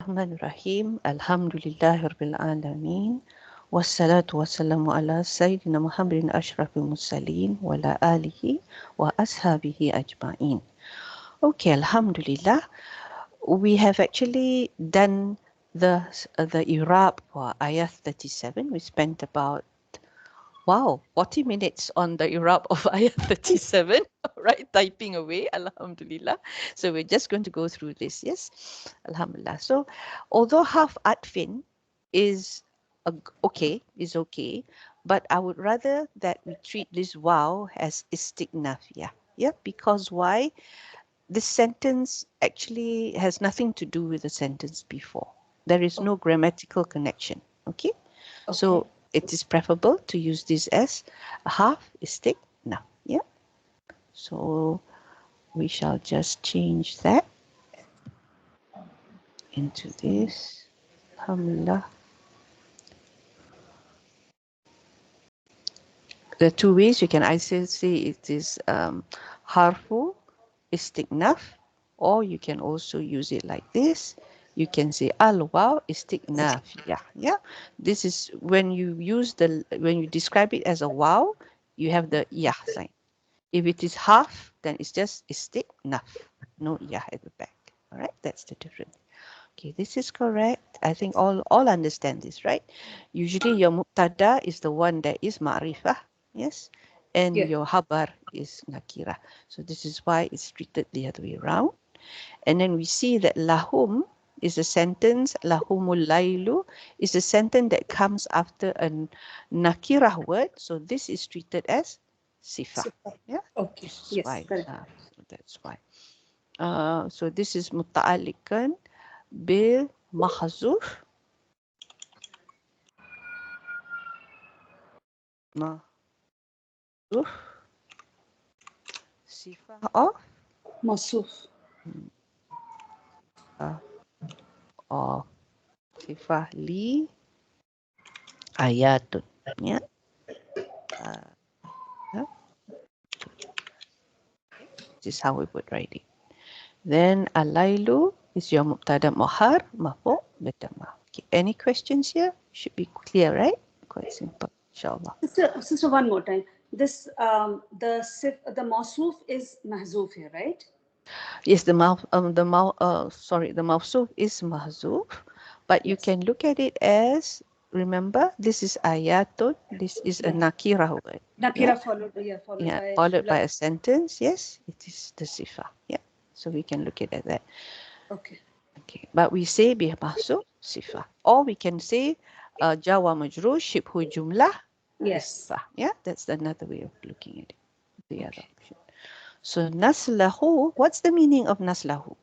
Bismillahirrahmanirrahim. Alhamdulillahi Rabbil Alameen. Wassalatu wassalamu ala Sayyidina Muhammadin Ashrafil Mursaleen wa ala alihi wa ashabihi ajma'in. Okay, Alhamdulillah. We have actually done the Irab for Ayat 37. We spent about 40 minutes on the Irab of Ayat 37, right? Typing away, Alhamdulillah. So we're just going to go through this, yes? Alhamdulillah. So although half atfin is okay, but I would rather that we treat this wow as istiqnafiyah. Yeah, because why? This sentence actually has nothing to do with the sentence before. There is no grammatical connection, okay? So it is preferable to use this as a half istiqna. Yeah. So we shall just change that into this. Alhamdulillah. The two ways you can either say it is harfu istiqnaf, or you can also use it like this. You can say al-waw istiqnaf. Yeah. This is when you describe it as a waw, you have the yah sign. If it is half, then it's just istiqnaf. No yah at the back. All right, that's the difference. Okay, this is correct. I think all understand this, right? Usually your mubtada is the one that is ma'rifah, yes? And your habar is nakira. So this is why it's treated the other way around. And then we see that lahum is a sentence, lahumul laylu is a sentence that comes after a nakirah word. So this is treated as sifa. Yeah. Okay. Yes, correct. So that's why. So this is muta'alliqan bil mahzuf. Mahzuf. Sifa of Masuf. Of sifa li ayatun. Yeah. This is how we would write it. Then alaylu is your mubtada muhar mafu bidamma. Okay. Any questions here? Should be clear, right? Quite simple, inshallah. Sister, one more time. This the mawsuf is mahzuf here, right? Yes, the mawsuf is mahzuf, but you can look at it as, remember, this is ayatun, this is a nakira word. Nakira followed by a sentence. Yes, it is the sifa. Yeah, so we can look at it that. Okay. But we say bih mahsub sifa, or we can say jawa majrur shibhu jumlah. Yes. Sifa. Yeah, that's another way of looking at it. The other option. So naslahu, what's the meaning of naslahu?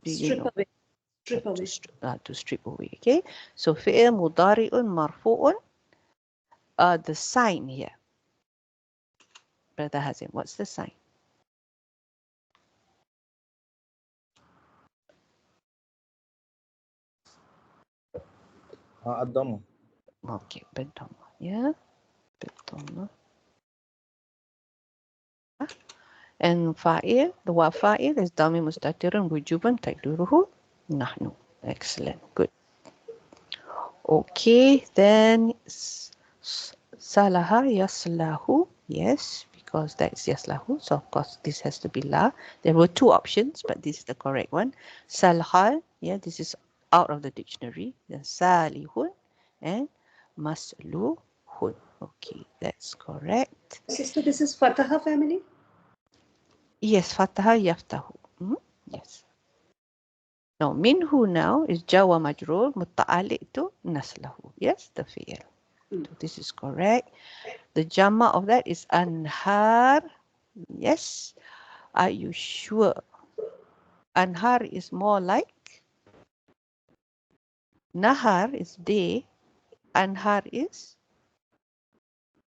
Do you know? Away. Strip away. To strip away. Okay. So fi'il mudari'un marfu'un. The sign here. Brother Hazim, what's the sign? الضمة. Okay, بالضمة. Yeah, بالضمة. And fa'il, the wa fa'il is dami mustatirun wujuban taqdiruhu nahnu. Excellent, good. Okay, then salaha yaslahu, yes, because that's yaslahu. So of course this has to be la. There were two options, but this is the correct one. Salha, yeah, this is out of the dictionary. Then salihun and masluhun. Okay, that's correct. Sister, this is Fataha family? Yes, fataha yaftahu. Yes. Now, minhu now is jawa majrur muta'alliq to naslahu. Yes, the fi'il. So this is correct. The jama of that is anhar. Yes. Are you sure? Anhar is more like nahar is day. Anhar is?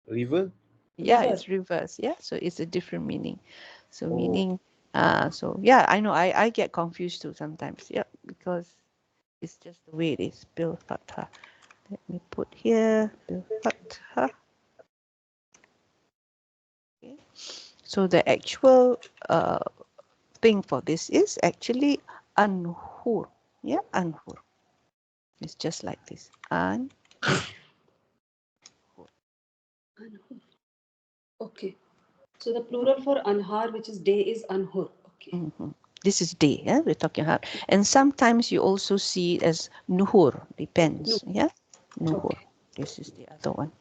River. Yeah, it's reverse. Yeah, so it's a different meaning. So meaning, so yeah, I know I get confused too sometimes. Yeah, because it's just the way it is. Bil fatha. Let me put here bil fatha. Okay. So the actual thing for this is actually anhu anhur. Yeah, anhur. It's just like this. Anhur. Okay. So the plural for anhar, which is day, is anhur. Okay. This is day, yeah, we're talking about. And sometimes you also see it as nuhur, depends, yeah? Nuhur. Okay. This is the other one.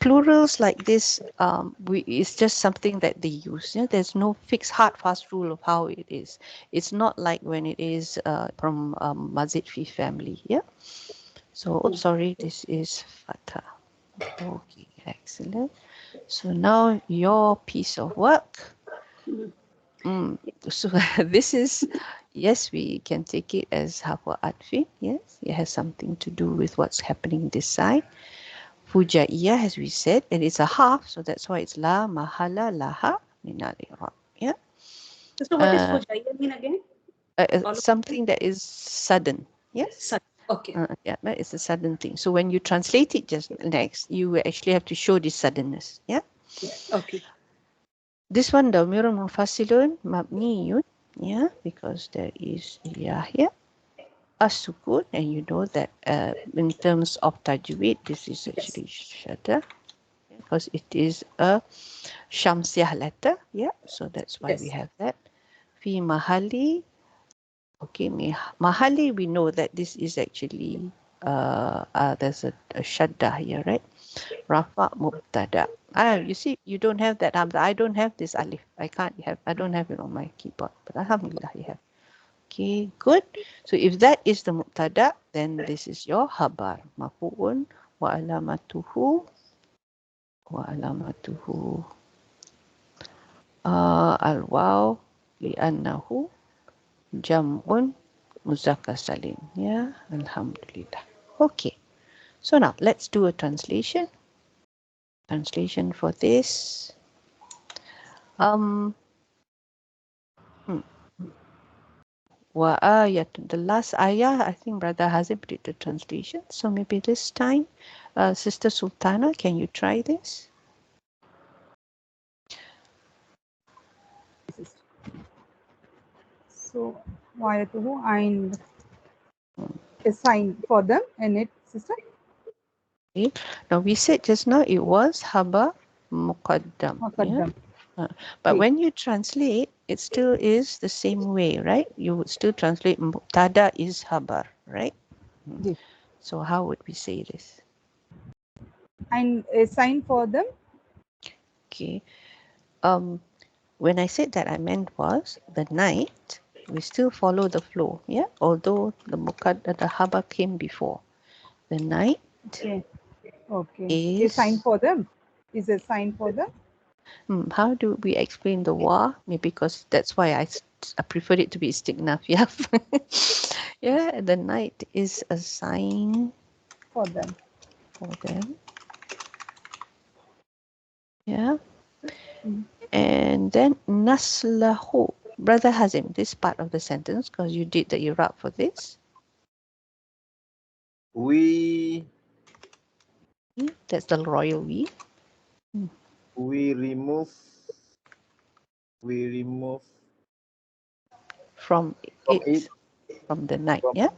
Plurals like this, it's just something that they use. Yeah? There's no fixed, hard, fast rule of how it is. It's not like when it is from Mazid fi family, yeah? So, sorry, this is Fatah. Okay, excellent. So now your piece of work. So this is, yes, we can take it as Hawa Atfi. Yes, it has something to do with what's happening this side. Fujaiyah, as we said, and it's a half, so that's why it's La Mahala Laha Minal I'rab. Yeah. So what is fujaiya mean again? Something that is sudden. Yes. Okay. Yeah, that is a sudden thing. So when you translate it just next, you will actually have to show this suddenness. Yeah. Okay. This one, Damirun Munfasilun Mabniyun. Yeah, because there is yeah here. As-sukun, and you know that in terms of tajweed, this is actually shadda, because it is a shamsiyah letter. Yeah, so that's why we have that. Fi mahali. Okay, mahali, we know that this is actually there's a shadda here, right? Rafa mubtada. You see, you don't have that hamza. I don't have this alif. I don't have it on my keyboard, but alhamdulillah you have. Okay, good. So if that is the mubtada, then this is your habar. Mafu'un wa alamatuhu al-waw li'annahu jam'un muzakkar salim. Yeah, alhamdulillah. Okay. So now let's do a translation. Translation for this. Wa ayat. The last ayah, I think Brother Hazim did the translation. So maybe this time, Sister Sultana, can you try this? So, wayatuhu and a sign for them in it, sister. Okay. Now we said just now it was habar muqaddam. Yeah? But when you translate, it still is the same way, right? You would still translate mubtada is habar, right? So how would we say this? And a sign for them. Okay. When I said that, I meant was the night, we still follow the flow, yeah? Although the habar came before. The night is a sign for them. Is a sign for them. How do we explain the wa? Maybe because that's why I prefer it to be istiqnaf. Yeah. Yeah, the night is a sign for them. Yeah. And then naslahu. Brother Hazim, this part of the sentence, because you did the Irab for this. We. That's the royal we. We remove from it. From the night, yeah?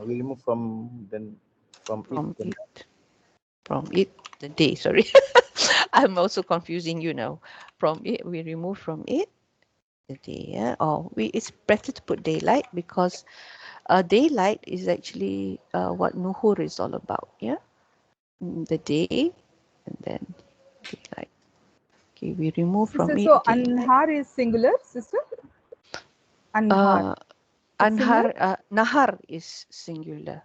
We remove from it, the day, sorry. I'm also confusing you now. From it, we remove from it the day, yeah? Or it's better to put daylight because daylight is actually what Nuhur is all about, yeah? The day and then daylight. Okay, we remove sister, from so it. anhar is singular, sister? Anhar. Nahar is singular.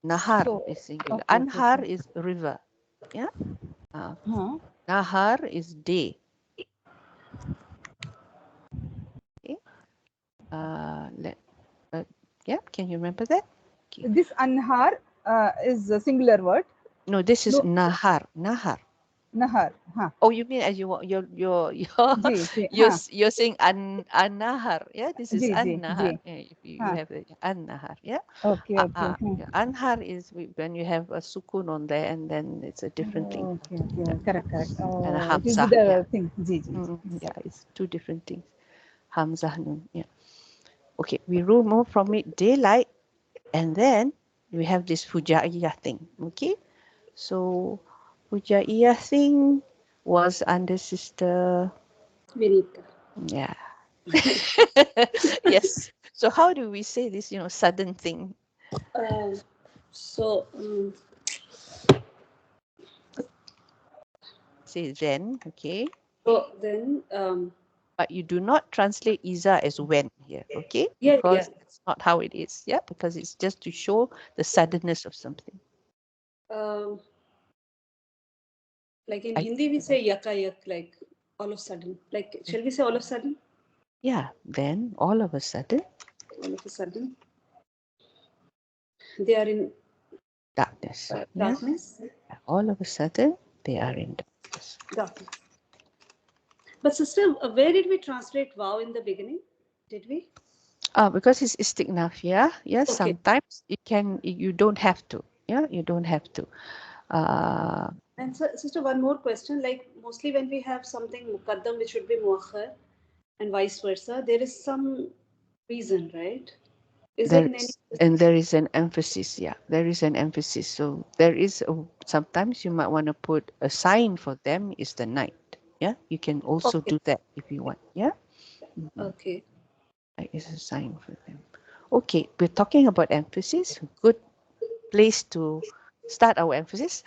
Nahar is singular. Anhar is river. Yeah. Nahar is day. Okay. Yeah. Can you remember that? Okay. This anhar is a singular word. No, this is nahar. Nahar. Nahar. Oh, you mean as you're saying an-nahar, yeah? This is an-nahar. If you have an-nahar, yeah? Okay. Anhar is when you have a sukun on there and then it's a different thing. Okay. Correct. And a hamzah. Yeah, it's two different things. Hamzah nun, yeah. Okay, we remove from it daylight, and then we have this fujaiyah thing. Okay, so fujaiyah thing was under Sister. Vinita. Yeah. Yes. So how do we say this, sudden thing? So Say then, okay? so then But you do not translate Iza as when here, okay? yeah. Because that's not how it is, yeah? Because it's just to show the suddenness of something. Like in Hindi we say yakayak, like all of a sudden. Like shall we say all of a sudden? Yeah, then all of a sudden, All of a sudden they are in darkness. darkness. Yeah? All of a sudden, they are in darkness. Darkness. But sister, where did we translate wow in the beginning? Did we? Because it's istiqnaf, yeah? Yes, Okay. sometimes you don't have to. Yeah, you don't have to. And so, sister, one more question. Like mostly when we have something muqaddam which should be muakhar and vice versa, there is some reason, right? Is there in any? And there is an emphasis, yeah. There is an emphasis. So there is sometimes you might want to put a sign for them is the night. Yeah, you can also Okay. do that if you want. Yeah. Okay. That is a sign for them. Okay, we're talking about emphasis. Good place to start our emphasis.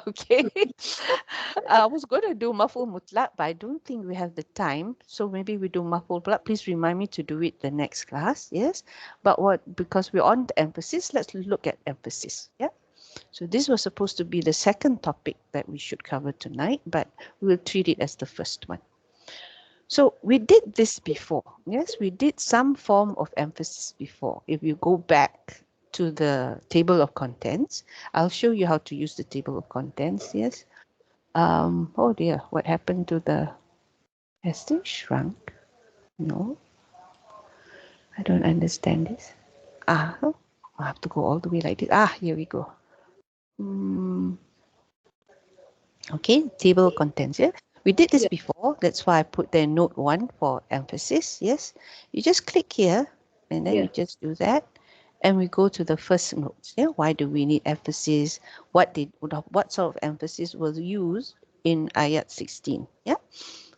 Okay. I was going to do maful mutlaq, but I don't think we have the time. So maybe we do maful mutlaq. Please remind me to do it the next class. Yes. But because we're on the emphasis, let's look at emphasis. Yeah. So this was supposed to be the second topic that we should cover tonight, but we'll treat it as the first one. So we did this before. Yes, we did some form of emphasis before. If you go back to the table of contents, I'll show you how to use the table of contents. Yes. Oh dear, what happened to has this shrunk? No, I don't understand this. I have to go all the way like this. Here we go. Okay, table of contents. Yeah, we did this before. That's why I put there note 1 for emphasis. Yes, you just click here and then you just do that. And we go to the first notes. Yeah, why do we need emphasis? What sort of emphasis was used in Ayat 16? Yeah,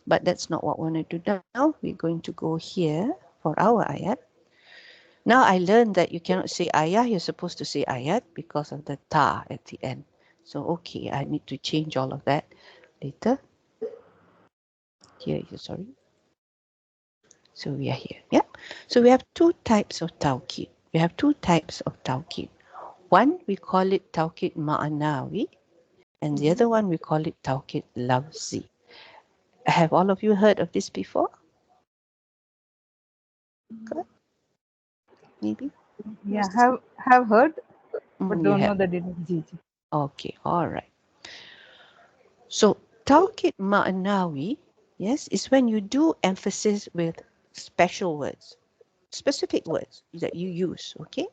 but that's not what we want to do now. We're going to go here for our Ayat. Now I learned that you cannot say ayah, you're supposed to say ayat because of the ta at the end. So okay, I need to change all of that later. Here, sorry. So we are here. Yeah. So we have two types of tawqid. We have two types of tawqid. One, we call it tawqid ma'anawi, and the other one we call it tawqid lafzi. Have all of you heard of this before? Good. Maybe. Yeah, have heard, but You don't know have. the details. Okay, all right. So tawqid ma'anawi, yes, is when you do emphasis with special words, specific words that you use, okay?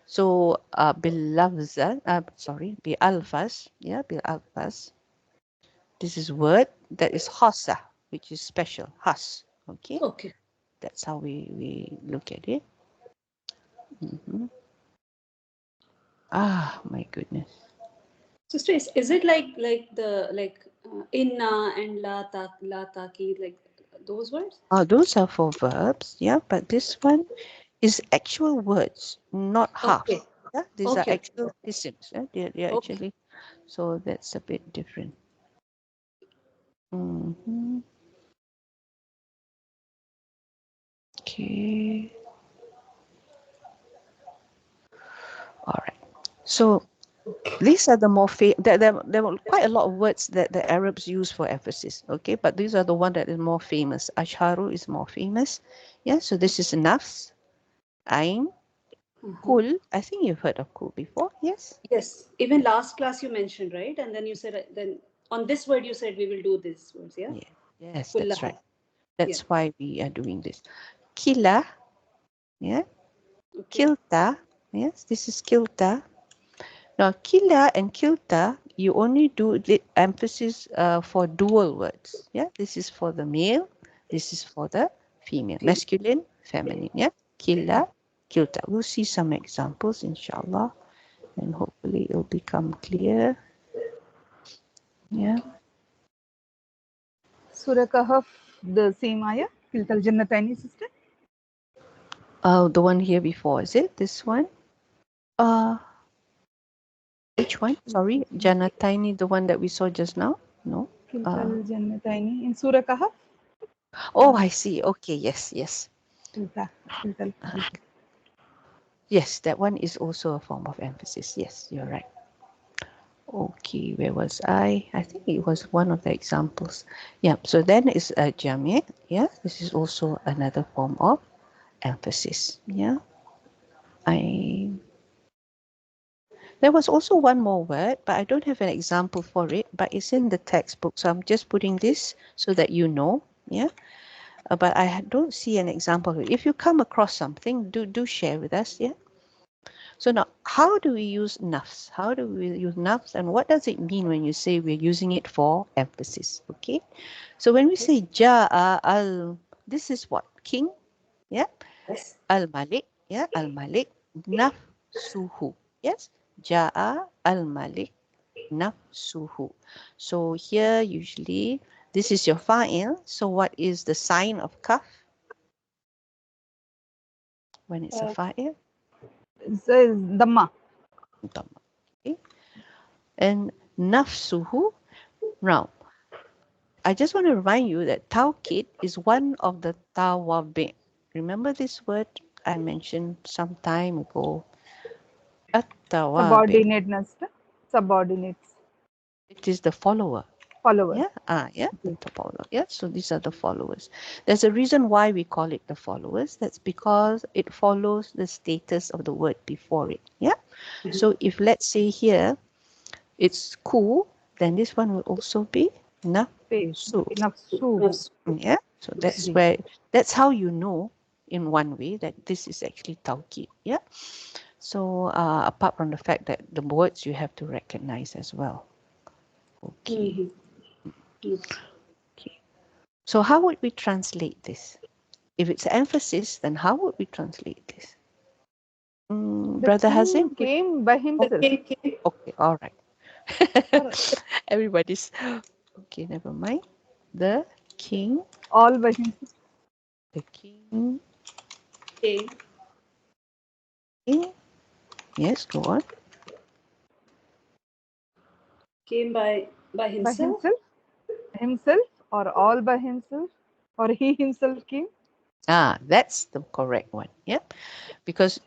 So bil-lafza, bi-alfaz, yeah, bil-alfaz. This is word that is khasa, which is special, khas, okay? Okay. That's how we look at it. My goodness. Sister, is it like inna and la taki, like those words? Those are for verbs, yeah, but this one is actual words, not half. Okay. Yeah, these are Okay. actual isms. Yeah? They're Okay. actually, so that's a bit different. Okay. All right. So these are the more there were quite a lot of words that the Arabs use for emphasis. Okay, but these are the one that is more famous. Ashharu is more famous. Yeah. So this is nafs, ain, kul. I think you've heard of kul before. Yes. Yes. Even last class you mentioned, right? And then you said then on this word you said we will do this words, yeah? Yeah. Yes, that's Kullaha. right. That's why we are doing this. Kila, yeah. Okay. Kilta, yes, this is kilta. Now, kila and kilta, you only do the emphasis for dual words. Yeah, this is for the male, this is for the female, masculine, feminine. Yeah. Killa, kilta. We'll see some examples, inshallah, and hopefully it'll become clear. Yeah. Surah Kahf, the same ayah, Kiltal Jannataini, sister. Oh, the one here before, is it? This one? Which one? Sorry, Janataini, the one that we saw just now? No. Kiltal Jannataini in Surah Kahf. Oh, I see. Okay, yes. Kiltal. Yes, that one is also a form of emphasis. Yes, you're right. Okay, where was I? I think it was one of the examples. Yeah, so then is a jami'. Yeah, this is also another form of emphasis. Yeah. There was also one more word, but I don't have an example for it, but it's in the textbook. So I'm just putting this so that you know. Yeah. But I don't see an example. If you come across something, do share with us. Yeah. So now, how do we use nafs? How do we use nafs, and what does it mean when you say we're using it for emphasis? Okay. So when we say ja'a al, this is what? King. Yeah. Yes. Al-Malik. Yeah. Al-Malik. Nafsuhu. Yes. Ja'a al-Malik. Nafsuhu. So here usually this is your fa'il. So what is the sign of kaf when it's a fa'il? It's Dhamma. Dhamma. Okay. And nafsuhu. Now, I just want to remind you that tawkid is one of the tawabi'. Remember this word I mentioned some time ago? At-tawabi'. Subordinates. It is the follower. Followers. Yeah, the follower. Yeah, so these are the followers. There's a reason why we call it the followers. That's because it follows the status of the word before it. Yeah. So if let's say here it's ku, then this one will also be nafsu. Nafsu. Yeah. So that's how you know in one way that this is actually tawkid. Yeah. So apart from the fact that the words you have to recognize as well. Okay. Okay. So how would we translate this? If it's emphasis, then how would we translate this? Brother Hazim? Came by himself. Okay, all right. Everybody's okay, never mind. The king. All by himself. The king. Came. Yes, go on. Came by himself? Himself or all by himself or he himself came. That's the correct one. Yeah, because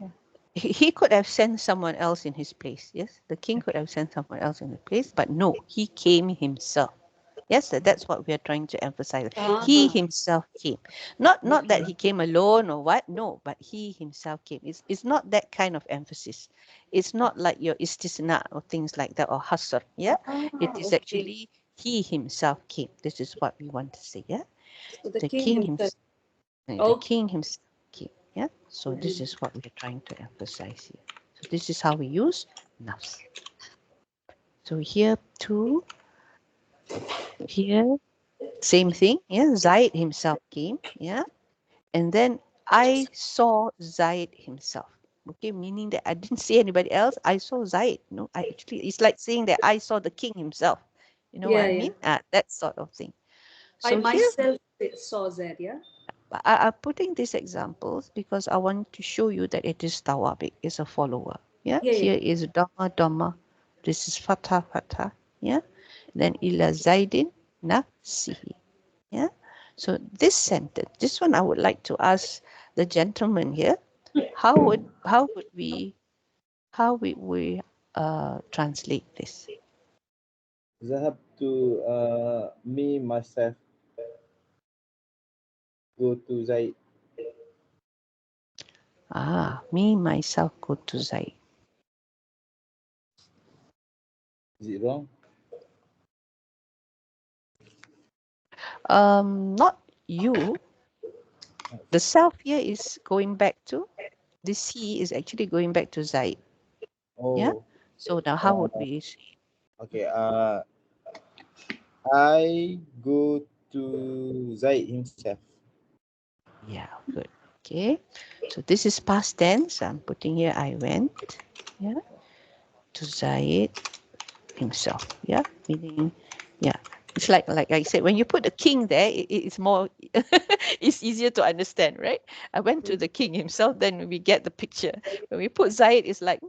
he could have sent someone else in his place. Yes, the king could have sent someone else in his place, but no, he came himself. Yes, that's what we are trying to emphasize. He himself came. Not that he came alone or what. No, but he himself came. It's not that kind of emphasis. It's not like your istisna or things like that or hasr. Yeah, it is actually he himself came. This is what we want to say. Yeah, So the king himself. The king himself came. Yeah, so this is what we're trying to emphasize here. So this is how we use nafs. So here too. Here, same thing. Yeah, Zaid himself came. Yeah, and then I saw Zaid himself. Okay, meaning that I didn't see anybody else. I saw Zaid. No, I actually, it's like saying that I saw the king himself. You know what I mean? That sort of thing. So I myself saw Zaid. Yeah. I'm putting these examples because I want to show you that it is tawabiq, is a follower. Yeah, here is Dhamma. This is Fatha. Yeah, then ila Zaidin nafsihi. Yeah, so this sentence, this one I would like to ask the gentleman here. How would we translate this? Zahab to me myself go to Zaid. Me myself go to Zaid. Is it wrong? Not you. The self here is going back to, this he is actually going back to Zaid. Oh. Yeah. So now how would we say? Okay. I go to Zaid himself. Yeah, good. Okay. Okay, so this is past tense. I'm putting here I went, yeah, to Zaid himself, yeah, meaning, yeah. It's like I said, when you put the king there, it's more, it's easier to understand, right? I went to the king himself, then we get the picture. When we put Zaid, it's like,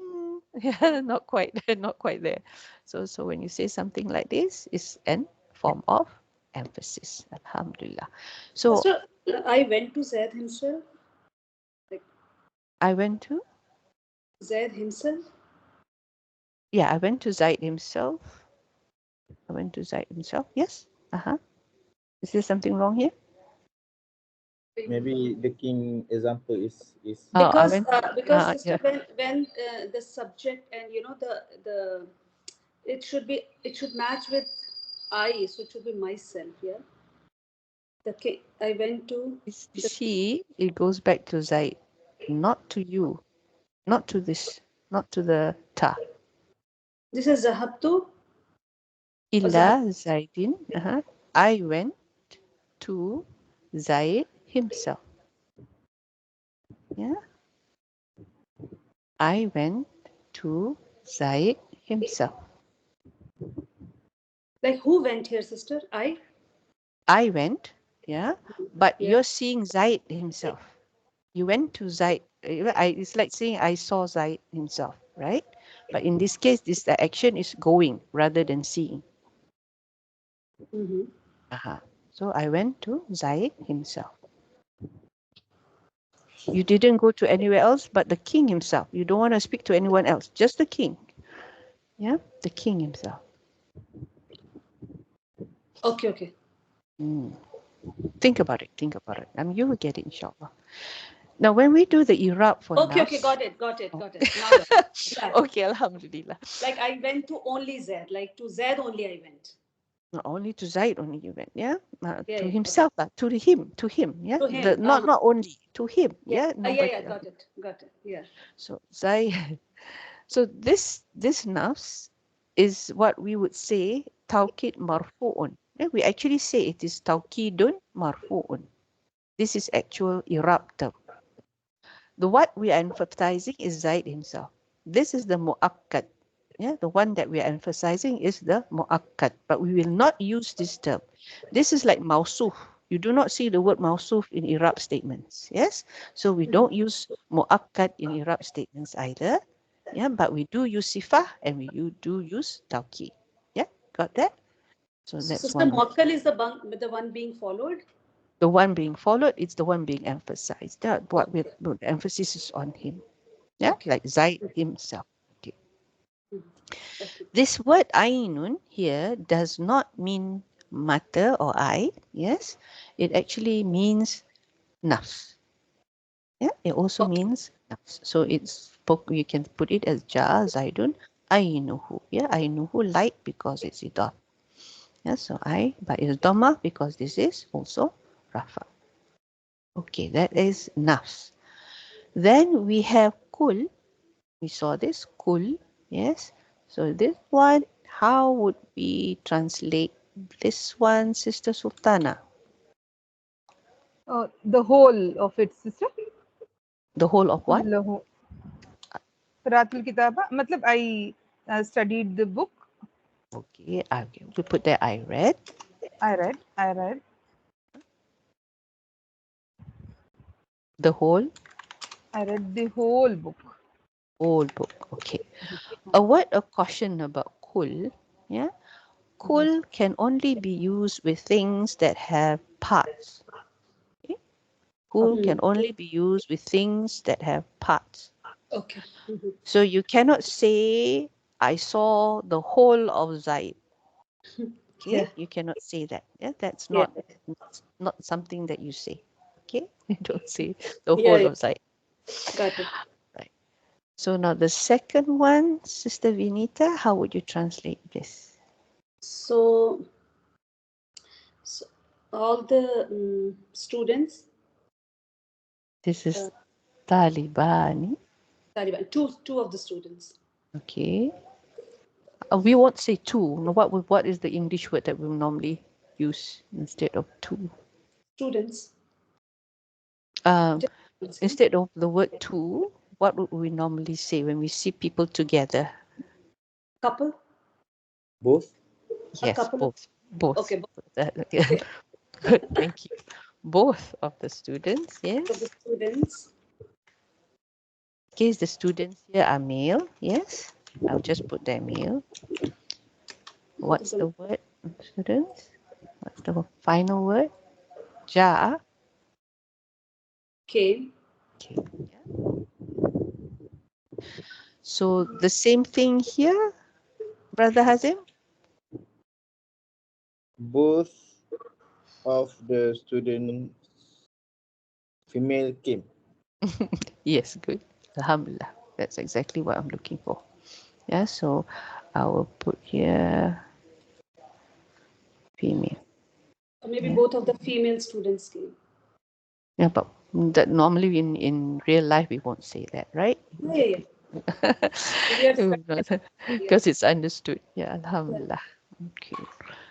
yeah, not quite, not quite there. So when you say something like this, it's an form of emphasis. Alhamdulillah. So Sister, I went to Zaid himself. Like I went to, Zaid himself. yeah, I went to Zaid himself. I went to Zaid himself. Yes. Is there something wrong here? Maybe the king example is Oh, I Because went. sister, Yeah. when the subject and the it should match with I, so it should be myself. Yeah. I went to the See, it goes back to Zaid, not to you, not to this, not to the ta. this is Zahabtu or Illa Zaidin. I went to Zaid himself. Yeah. I went to Zaid himself. Like who went here, sister? I went, yeah, but Yeah. you're seeing Zaid himself. You went to Zaid. It's like saying I saw Zaid himself, right? But in this case, the action is going rather than seeing. Mm-hmm. So I went to Zaid himself. You didn't go to anywhere else but the king himself. You don't want to speak to anyone else, just the king. Yeah, the king himself. Okay. Think about it. Think about it. You will get it, inshallah. Now, when we do the Irab for Okay, got it. Now got it. Yeah. Okay, alhamdulillah. Like I went to only Zaid. Like to Zaid only I went. Not only to Zaid only you went, yeah? Yeah, To yeah, himself, to him, yeah? to him. Not only, to him, yeah? Nobody Yeah, else. got it. Yeah. So Zaid, so this nafs is what we would say tawkid marfu'un. Yeah, we actually say it is tawkidun marfu'un. This is actual Irab term. The what we are emphasizing is Zaid himself. This is the mu'akkad. Yeah, the one that we are emphasizing is the mu'akkad, but we will not use this term. This is like mausuf. You do not see the word mausuf in Irab statements. Yes, so we don't use mu'akkad in Irab statements either. Yeah, but we do use sifah and we do use tawkid. Yeah, got that? So So that's sister one. Muakkal is the one being followed. The one being followed, it's the one being emphasized. That what the emphasis is on him. Yeah, Okay. like Zaid himself. Okay. Okay. This word ainun here does not mean mata or eye. Yes, it actually means nafs. Yeah, it also Okay. means nafs. So you can put it as ja zaidun ainuhu. Yeah, ainuhu light because it's idaf. Yeah, so but it's dhamma because this is also rafa. Okay, that is nafs. Then we have kul. We saw this kul. Yes. So this one, how would we translate this one, Sister Sultana? The whole of it, sister. The whole of what? Qira'atul Kitaba. Matlab, I studied the book. Okay, we put there I read. I read. The whole? I read the whole book. Whole book. Okay. A word of caution about kul. Yeah. Kul can only be used with things that have parts. Okay? Kul can only be used with things that have parts. Okay. So you cannot say, I saw the whole of Zaid. Okay? Yeah. You cannot say that. Yeah, that's Yeah. not something that you say. Okay? You don't say the Yeah. whole of Zaid. Got it. Right. So now the second one, Sister Vinita, how would you translate this? So all the students. This is Talibani. Taliban. Two of the students. Okay. We won't say two. No, what is the English word that we normally use instead of two? Students. Instead of the word two, what would we normally say when we see people together? Couple? Both. Yes, couple of- both. Okay, Good, thank you. Both of the students, yes. of the students. In case the students here are male, yes. I'll just put their male. What's the word, students? What's the final word? Ja. Came. Okay. Yeah. So the same thing here, Brother Hazim? Both of the students female came. Yes, good. Alhamdulillah. That's exactly what I'm looking for. Yeah, so I will put here female. Or maybe Yeah. both of the female students came. Yeah, but that normally in real life we won't say that, right? Yeah. Because it's understood. Yeah, Alhamdulillah. Okay.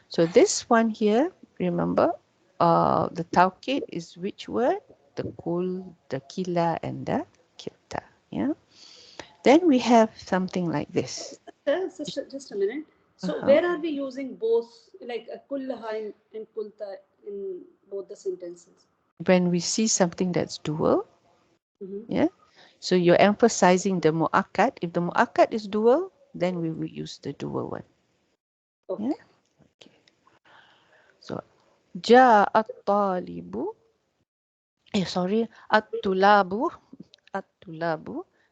So this one here, remember, the tawkid is which word? The kul, the kila, and the kilta. Yeah. Then we have something like this. Sister, just a minute. So where are we using both, like kullaha and kulta in both the sentences? When we see something that's dual, Mhm. yeah. So you're emphasizing the mu'akkad. If the mu'akkad is dual, then we will use the dual one. Okay. Yeah. Okay. So ja'a at-talibu. Sorry, at-tulabu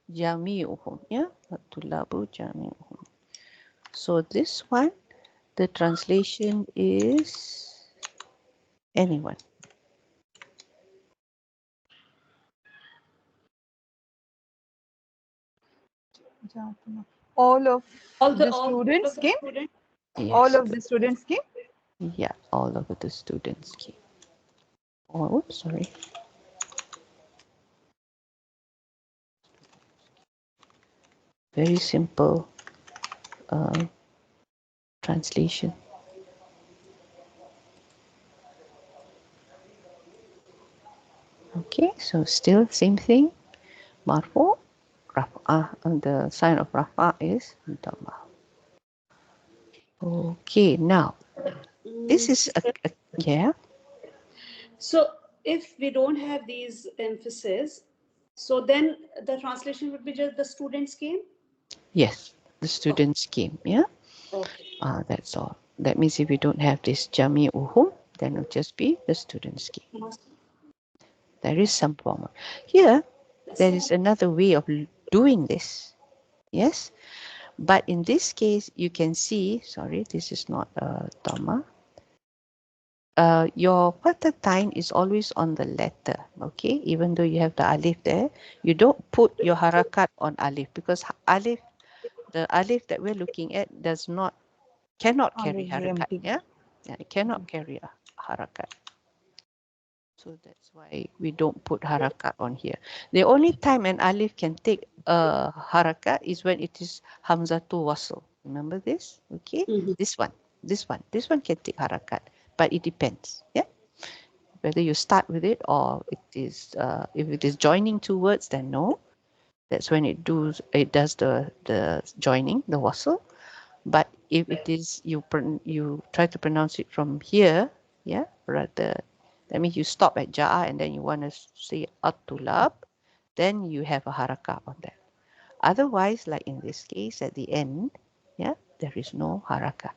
jami'uhum. Yeah, at-tulabu jami'uhum. So this one, the translation is anyone. All of All the all students of the came. students. Yes, All of good. the students came. Yeah, all of the students came. Oh, oops, sorry. Very simple translation. Okay, so still same thing. Marfu, raf'ah, and the sign of raf'ah is dhamma. Okay, now this is a yeah. So if we don't have these emphasis, so then the translation would be just the students came. Yes, the students came. Yeah, Okay. that's all. That means if we don't have this jami uhum, then it'll just be the students came. There is some form. Here, there is another way of doing this. Yes, but in this case, you can see. Sorry, this is not a dhamma. Your patatine is always on the letter, okay? Even though you have the alif there, you don't put your harakat on alif because alif, the alif that we're looking at cannot carry harakat, yeah? It cannot carry a harakat. So that's why we don't put harakat on here. The only time an alif can take a harakat is when it is hamzatul wasl. Remember this? Okay? Mhm. This one can take harakat, but it depends, yeah? Whether you start with it or it is if it is joining two words, then no, that's when it does the joining, the wasl. But if it is you try to pronounce it from here, yeah, rather, that means you stop at ja'a and then you want to say at-tulab, then you have a harakah on that. Otherwise, like in this case at the end, yeah, there is no harakah.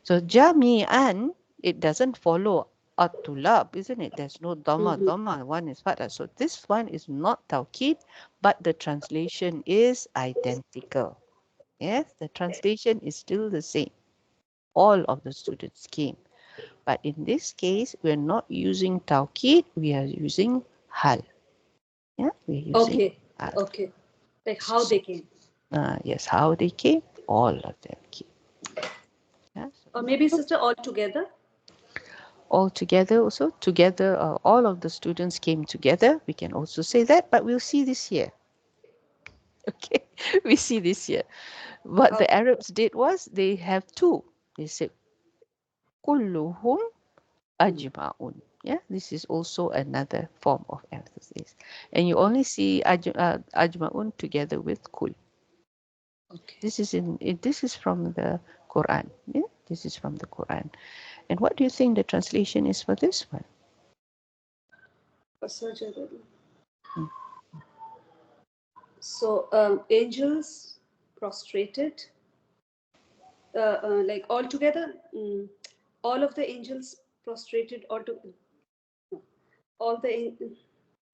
So jami'an, it doesn't follow at-tulab, isn't it? There's no dhamma, one is fatha. So this one is not tawkid, but the translation is identical. Yes, the translation is still the same. All of the students came. But in this case, we're not using tawkid, we are using hal. Yeah, we're using hal. Okay. Like how they came. Yes, how they came, all of them came. Yeah, Or maybe sister all together. all together also, together, all of the students came together. We can also say that, but we'll see this here. Okay, we see this here. What the Arabs did was they have two. They said, kulluhum ajma'un. Yeah, this is also another form of emphasis. And you only see ajma'un together with kul. Okay. This is from the Quran. Yeah, this is from the Quran. And what do you think the translation is for this one? Hmm. So angels prostrated, like all together. All of the angels prostrated, or to all the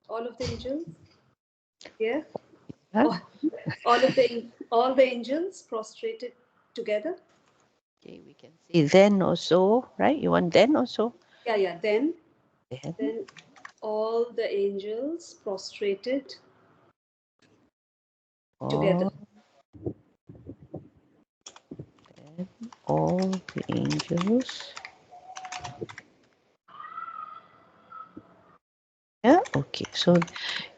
all of the angels. Yeah. Huh? All the angels prostrated together. Okay, we can say then also, right? You want then also? Yeah. Then Then all the angels prostrated together. all, then all the angels. Yeah, okay. So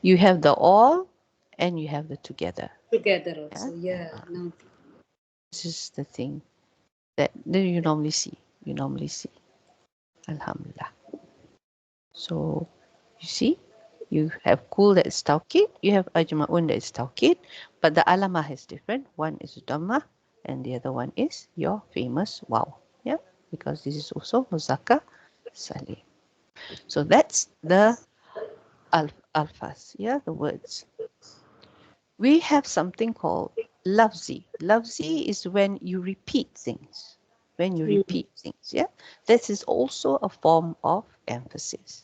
you have the all and you have the together. Together Yeah. also. Yeah. Now. This is the thing that you normally see. You normally see. Alhamdulillah. So you see, you have kul that is tawkid, you have ajma'un that is tawkid, but the alamah is different. One is dhamma and the other one is your famous waw. Yeah, because this is also muzakkar salim. So that's the alfas, yeah, the words. We have something called lafzi. Lafzi is when you repeat things. When you repeat things, yeah. This is also a form of emphasis.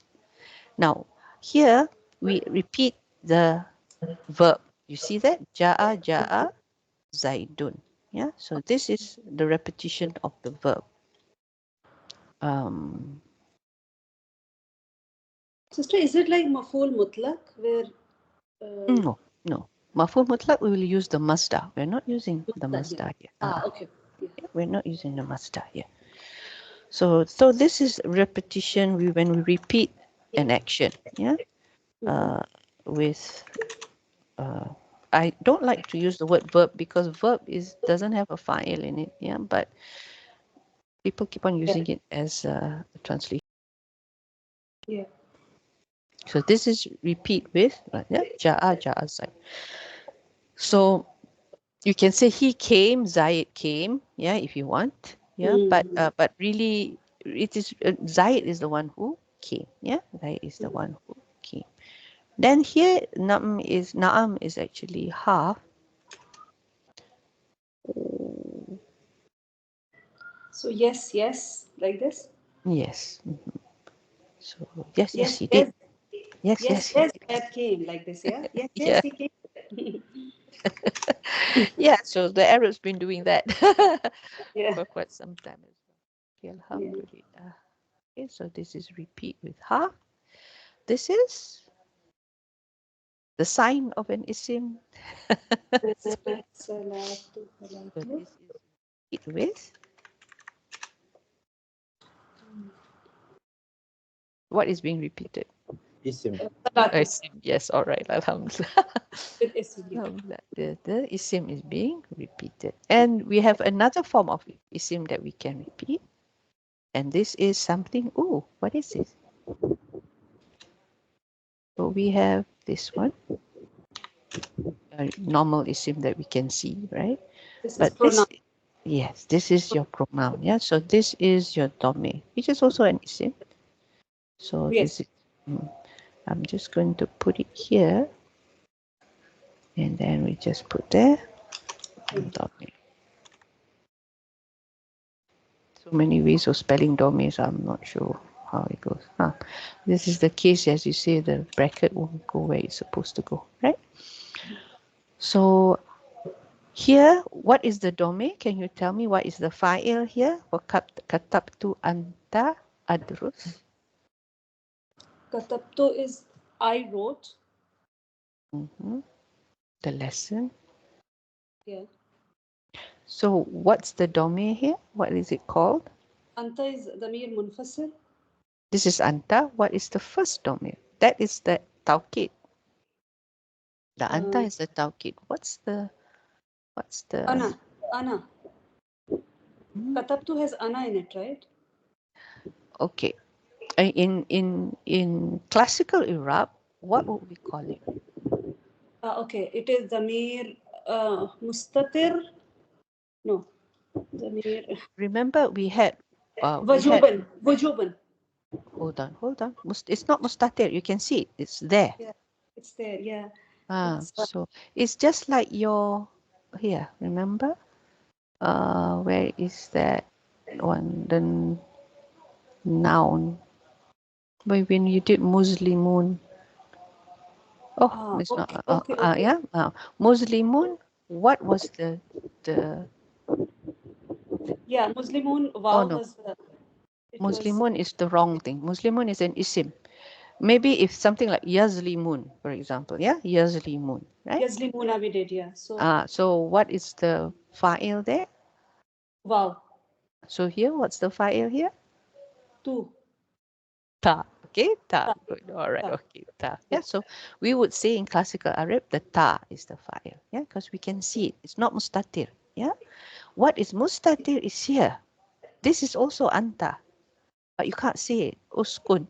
Now, here we repeat the verb. You see that? Ja'a Zaidun. Yeah, so this is the repetition of the verb. Sister, is it like maful mutlaq where? No. Maf'ul mutlaq, we will use the masdar. We're not using the masdar here. Okay. Yeah. We're not using the masdar here. So this is repetition when we repeat an action. Yeah, with I don't like to use the word verb because verb doesn't have a file in it. Yeah, but people keep on using it as a translation. Yeah. So this is repeat with ja'a Zaid. So you can say he came, Zaid came. Yeah, if you want. Yeah, but really, it is Zaid is the one who came. Yeah, Zaid is the one who came. Then here Na'am is actually half. So yes, like this. Yes. So yes, he did. Yes, Yes, he did. that came like this. Yeah. Yes, Yeah. he came. Yeah, so the Arab's been doing that Yeah. for quite some time as well. Okay, Yeah. alhamdulillah. Okay, so this is repeat with half. This is the sign of an isim. So this is repeat with. What is being repeated? Isim. Isim. Yes, all right. Alhamdulillah. With isim. Alhamdulillah. The isim is being repeated. And we have another form of isim that we can repeat. And this is something, what is this? So we have this one, a normal isim that we can see, right? But this is your pronoun, yeah? So this is your dome, which is also an isim. So this is, I'm just going to put it here. And then we just put there, dome. So many ways of spelling dome, so I'm not sure how it goes. This is the case, as you say, the bracket won't go where it's supposed to go, right? So here, what is the domain? Can you tell me what is the fa'il here? For katabtu anta adrus. Katabtu is I wrote. The lesson. Yeah. So what's the domain here? What is it called? Anta is damir munfasil. This is anta. What is the first domain? That is the tawkid. The anta is the tawkid. What's the Ana. Katabtu has ana in it, right? Okay. In classical Irab, what would we call it? Okay, it is Damir Mustatir. No, Damir. Remember we had Wajuban. Wajuban. Hold on. It's not mustatir. You can see it. It's there. Yeah, it's there. Yeah. So it's just like your here. Remember? Where is that one? The noun. When you did Muslimun. It's not. Okay. Yeah. Muslimun. What was the? Yeah, Muslimun. Wow No. was. Muslimun is the wrong thing. Muslimun is an isim. Maybe if something like Yazlimun, for example, yeah, Yazlimun, right? Yazlimuna we did, yeah. So what is the fa'il there? Wow. So here, what's the fa'il here? Tu. Ta. Okay, ta. Good. All right. Okay, ta. Yeah. So we would say in classical Arab, the ta is the fa'il. Yeah, because we can see it. It's not mustatir. Yeah. What is mustatir is here. This is also anta, but you can't see it. Uskun.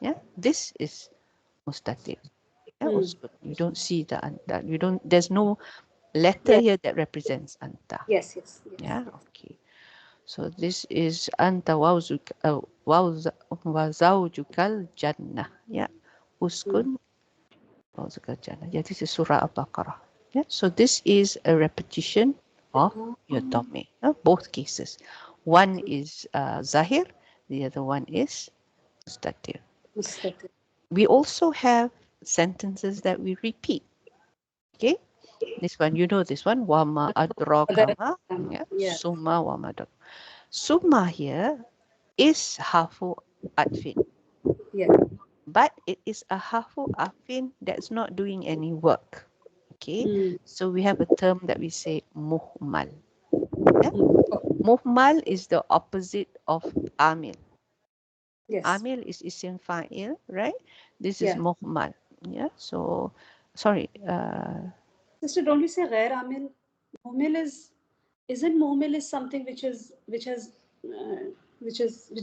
Yeah. This is mustatir. Yeah, uskun. You don't see the anta. There's no letter here that represents anta. Yes. Yeah. Okay. So this is anta wazawjukal jannah. Yeah. Uskun wazawjukal jannah. Yeah, this is Surah Al-Baqarah. Yeah. So this is a repetition of your domain. Both cases. One is zahir, the other one is mustatir. We also have sentences that we repeat. Okay. This one, you know this one. Wama adrakama. Yeah. Summa wama adrak. Summa here is hafu atfin. Yeah. But it is a hafu atfin that's not doing any work. Okay. So we have a term that we say muhmal. Yeah? Muhmal is the opposite of amil. Yes. Amil is isim fa'il, right? This is muhmal. Yeah. So, sorry. Sister, don't we say ghair amil? Isn't muhmil is something which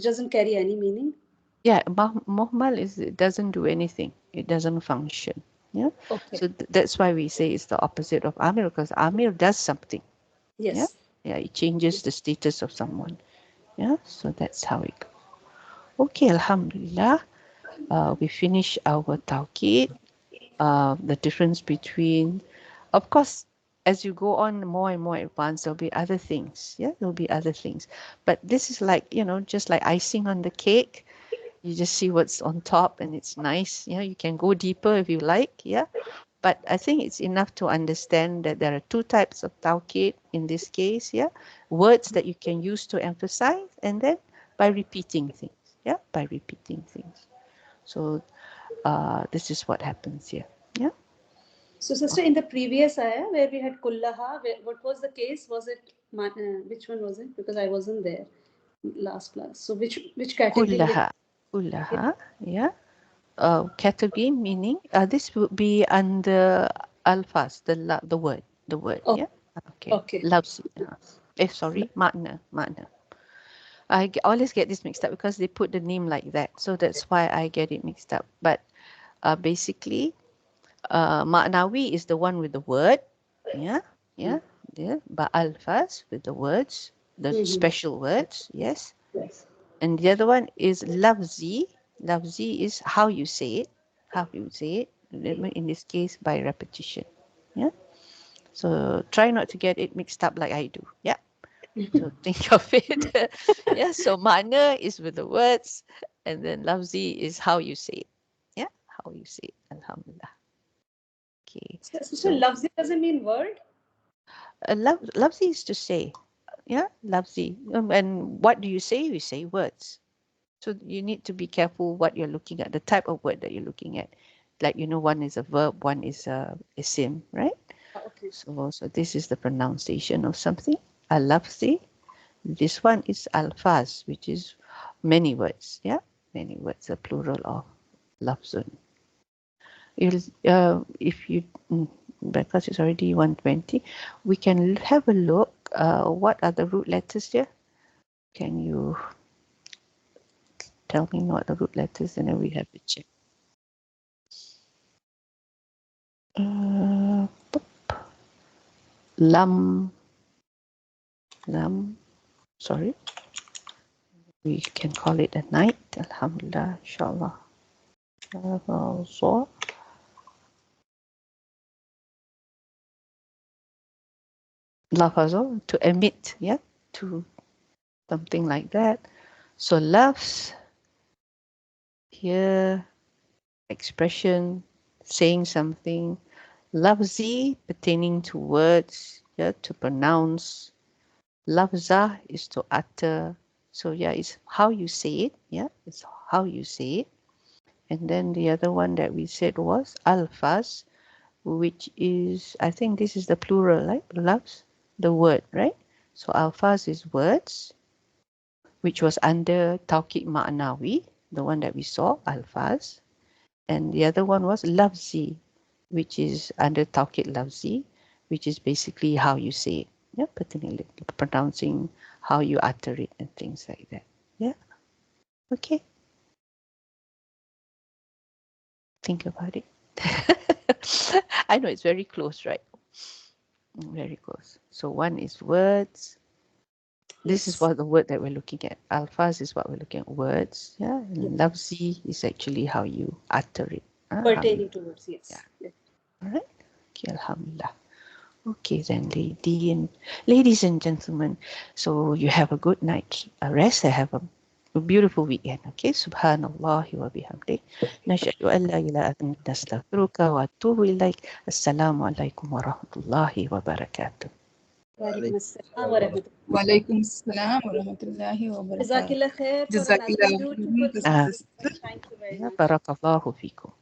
doesn't carry any meaning? Yeah, muhmal it doesn't do anything. It doesn't function. Yeah. Okay. So that's why we say it's the opposite of amir, because amir does something. Yes. Yeah. It changes the status of someone. Yeah. So that's how it goes. Okay, alhamdulillah. We finish our tawqid. The difference between, of course, as you go on more and more advanced, there'll be other things. Yeah, there'll be other things. But this is like, just like icing on the cake. You just see what's on top and it's nice. You can go deeper if you like. Yeah. But I think it's enough to understand that there are two types of tawqid in this case. Yeah. Words that you can use to emphasize, and then by repeating things. Yeah. By repeating things. So this is what happens here. Yeah. So, sister, in the previous ayah where we had kullaha, what was the case? Was it which one was it? Because I wasn't there last class. So, which category? Kullaha. Yeah. Category meaning this would be under alfas, the word. Yeah. Okay. Loves. Sorry. Makna. I always get this mixed up because they put the name like that, so that's why I get it mixed up. But basically, Ma'nawi is the one with the word. Yeah. But alfas with the words, the special words. Yes. And the other one is lafzi. Lafzi is how you say it. In this case, by repetition. Yeah. So try not to get it mixed up like I do. Yeah. So think of it. Yeah. So mana is with the words, and then lafzi is how you say it. Yeah. How you say it. Alhamdulillah. Okay. So lafzi doesn't mean word? Lafzi is to say. Yeah. Lafzi. And what do you say? You say words. So you need to be careful what you're looking at, the type of word that you're looking at. Like, one is a verb, one is a isim, right? Okay. So this is the pronunciation of something. Al-lafzi. This one is alfaz, which is many words. Yeah, many words, a plural of lafzun. If you, because it's already 1:20, we can have a look. What are the root letters here? Can you tell me what the root letters, and then we have to check. Lam. Sorry. We can call it a night. Alhamdulillah, inshallah. Lafazo, to emit, yeah, to something like that. So lafz, here, expression, saying something. Lafzi, pertaining to words, yeah, to pronounce. Lafza is to utter. So yeah, it's how you say it, yeah, it's how you say it. And then the other one that we said was alfaz, which is, I think this is the plural, right? Lafz, the word, right? So alfaz is words, which was under Tawqid Ma'nawi, the one that we saw, alfaz. And the other one was lafzi, which is under Tawqid Lafzi, which is basically how you say it. Yeah, particularly pronouncing, how you utter it and things like that. Yeah. Okay. Think about it. I know it's very close, right? Very close. So one is words. This is what the word that we're looking at. Alfaz is what we're looking at, words. Yeah. And lafzi is actually how you utter it. Pertaining to words, yes. Yeah. All right. Okay, alhamdulillah. Okay then, ladies and gentlemen, so you have a good night rest. I have a beautiful weekend. Okay, subhanallah wa bihamdik. Nashhadu an la ilaha illa anta astaghfiruka wa atubu ilaik. Assalamu alaikum wa rahmatullahi wa barakatuh. Walaikum assalam wa rahmatullahi wa barakatuh. Jazakallah khair for an Jazakallah. beautiful Thank you. Thank you very much. Barakallahu fikum.